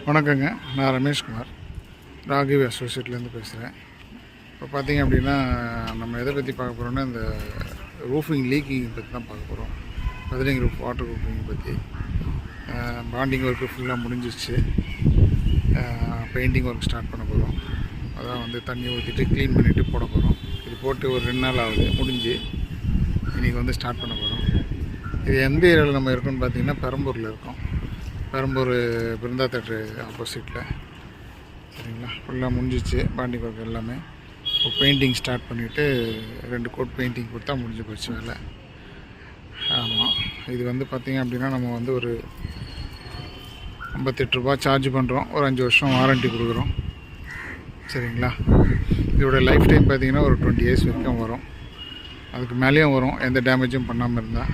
வணக்கங்க, நான் ரமேஷ்குமார், ராகிவ் அசோசியேட்லேருந்து பேசுகிறேன். இப்போ பார்த்தீங்க அப்படின்னா நம்ம எதை பற்றி பார்க்க போகிறோம்னா இந்த ரூஃபிங் லீக்கிங் பற்றி தான் பார்க்க போகிறோம். பதலிங் ரூஃப் வாட்டர் ரூஃபிங் பற்றி. பாண்டிங் ஒர்க்கு ஃபுல்லாக முடிஞ்சிச்சு. பெயிண்டிங் ஒர்க் ஸ்டார்ட் பண்ண போகிறோம். அதான் வந்து தண்ணி ஊற்றிட்டு க்ளீன் பண்ணிவிட்டு போட போகிறோம். இது போட்டு ஒரு 2 நாள் ஆகுது முடிஞ்சு. இன்றைக்கி வந்து ஸ்டார்ட் பண்ண போகிறோம். இது எந்த ஏரியாவில் நம்ம இருக்கோம்னு பார்த்தீங்கன்னா பெரம்பூரில் இருக்கோம். பெரம்பூர் பிருந்தா தேட்ரு ஆப்போசிட்டில். சரிங்களா, ஃபுல்லாக முடிஞ்சிச்சு பாண்டிங் ஒர்க் எல்லாமே. இப்போ பெயிண்டிங் ஸ்டார்ட் பண்ணிவிட்டு 2 கோட் பெயிண்டிங் கொடுத்தா முடிஞ்சு போச்சு வேலை. ஆமாம், இது வந்து பார்த்திங்க அப்படின்னா நம்ம வந்து ஒரு 58 ரூபா சார்ஜ் பண்ணுறோம். ஒரு 5 வருஷம் வாரண்ட்டி கொடுக்குறோம். சரிங்களா, இதோட லைஃப் டைம் பார்த்திங்கன்னா ஒரு 20 இயர்ஸ் வரைக்கும் வரும். அதுக்கு மேலேயும் வரும், எந்த டேமேஜும் பண்ணாமல் இருந்தால்.